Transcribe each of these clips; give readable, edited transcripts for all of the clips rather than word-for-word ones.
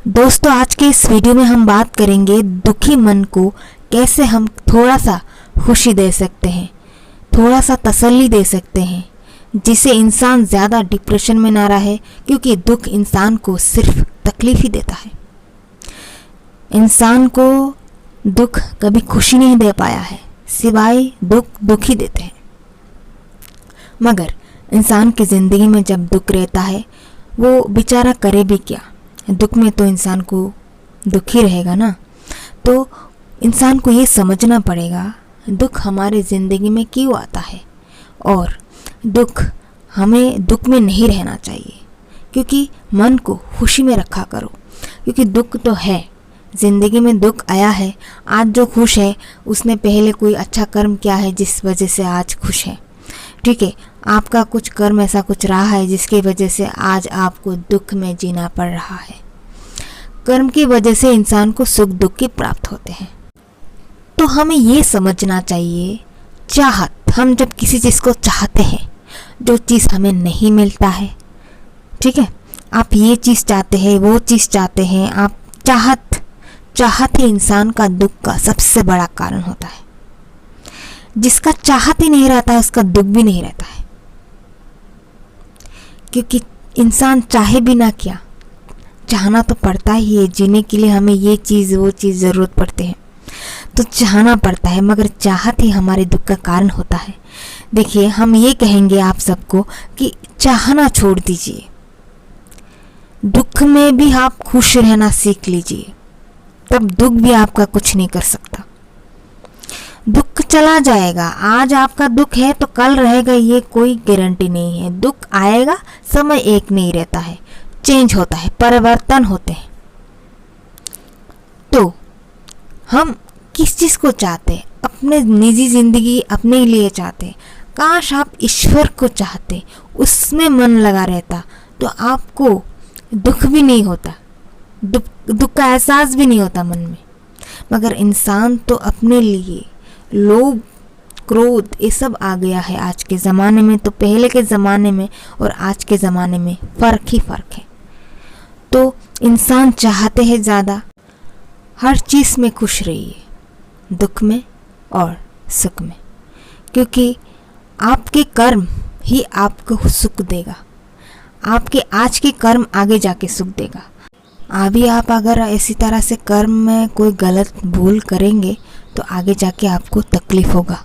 दोस्तों, आज के इस वीडियो में हम बात करेंगे दुखी मन को कैसे हम थोड़ा सा खुशी दे सकते हैं, थोड़ा सा तसल्ली दे सकते हैं, जिससे इंसान ज़्यादा डिप्रेशन में ना रहे, क्योंकि दुख इंसान को सिर्फ तकलीफ ही देता है। इंसान को दुख कभी खुशी नहीं दे पाया है, सिवाय दुख ही देते हैं। मगर इंसान की ज़िंदगी में जब दुख रहता है, वो बेचारा करे भी क्या, दुख में तो इंसान को दुख ही रहेगा ना। तो इंसान को ये समझना पड़ेगा दुख हमारी ज़िंदगी में क्यों आता है, और हमें दुख में नहीं रहना चाहिए, क्योंकि मन को खुशी में रखा करो। क्योंकि दुख तो है, ज़िंदगी में दुख आया है। आज जो खुश है उसने पहले कोई अच्छा कर्म किया है जिस वजह से आज खुश है। ठीक है, आपका कुछ कर्म ऐसा कुछ रहा है जिसकी वजह से आज आपको दुख में जीना पड़ रहा है। कर्म की वजह से इंसान को सुख दुख के प्राप्त होते हैं। तो हमें ये समझना चाहिए, चाहत, हम जब किसी चीज़ को चाहते हैं, जो चीज़ हमें नहीं मिलता है, ठीक है, आप ये चीज़ चाहते हैं, वो चीज़ चाहते हैं, आप चाहत ही इंसान का दुख का सबसे बड़ा कारण होता है। जिसका चाहत ही नहीं रहता है उसका दुख भी नहीं रहता है, क्योंकि इंसान चाहे भी ना क्या, चाहना तो पड़ता ही है। जीने के लिए हमें ये चीज़ वो चीज़ ज़रूरत पड़ते हैं, तो चाहना पड़ता है, मगर चाहत ही हमारे दुख का कारण होता है। देखिए, हम ये कहेंगे आप सबको कि चाहना छोड़ दीजिए, दुख में भी आप खुश रहना सीख लीजिए, तब दुख भी आपका कुछ नहीं कर सकता। दुख चला जाएगा, आज आपका दुख है तो कल रहेगा, ये कोई गारंटी नहीं है। दुख आएगा, समय एक नहीं रहता है, चेंज होता है, परिवर्तन होते हैं। तो हम किस चीज़ को चाहते हैं? अपने निजी ज़िंदगी अपने लिए चाहते हैं। काश आप ईश्वर को चाहते, उसमें मन लगा रहता, तो आपको दुख भी नहीं होता, दुख का एहसास भी नहीं होता मन में। मगर इंसान तो अपने लिए लोभ, क्रोध, ये सब आ गया है आज के ज़माने में। तो पहले के ज़माने में और आज के ज़माने में फ़र्क ही फ़र्क है। तो इंसान चाहते हैं ज़्यादा, हर चीज़ में खुश रहिए, दुख में और सुख में, क्योंकि आपके कर्म ही आपको सुख देगा। आपके आज के कर्म आगे जाके सुख देगा। अभी आप अगर इसी तरह से कर्म में कोई गलत भूल करेंगे तो आगे जाके आपको तकलीफ़ होगा।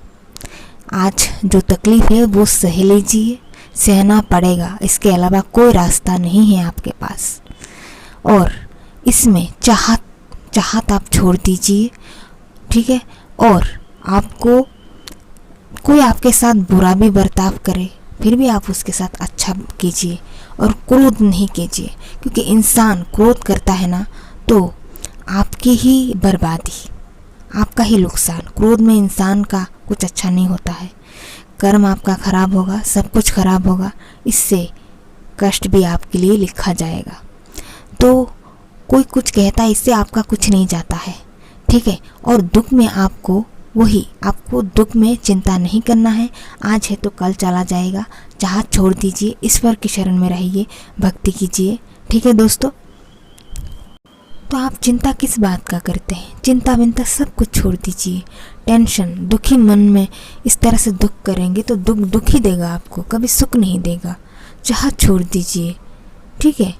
आज जो तकलीफ़ है वो सह लीजिए, सहना पड़ेगा, इसके अलावा कोई रास्ता नहीं है आपके पास। और इसमें चाहत आप छोड़ दीजिए, ठीक है। और आपको कोई आपके साथ बुरा भी बर्ताव करे, फिर भी आप उसके साथ अच्छा कीजिए, और क्रोध नहीं कीजिए, क्योंकि इंसान क्रोध करता है ना, तो आपकी ही बर्बादी, आपका ही नुकसान। क्रोध में इंसान का कुछ अच्छा नहीं होता है, कर्म आपका खराब होगा, सब कुछ खराब होगा, इससे कष्ट भी आपके लिए लिखा जाएगा। तो कोई कुछ कहता है, इससे आपका कुछ नहीं जाता है, ठीक है। और दुख में आपको दुख में चिंता नहीं करना है, आज है तो कल चला जाएगा। चाहत छोड़ दीजिए, ईश्वर की शरण में रहिए, भक्ति कीजिए, ठीक है दोस्तों। तो आप चिंता किस बात का करते हैं? चिंता विंता सब कुछ छोड़ दीजिए। टेंशन, दुखी मन में इस तरह से दुख करेंगे तो दुख ही देगा आपको, कभी सुख नहीं देगा। चाहत छोड़ दीजिए, ठीक है।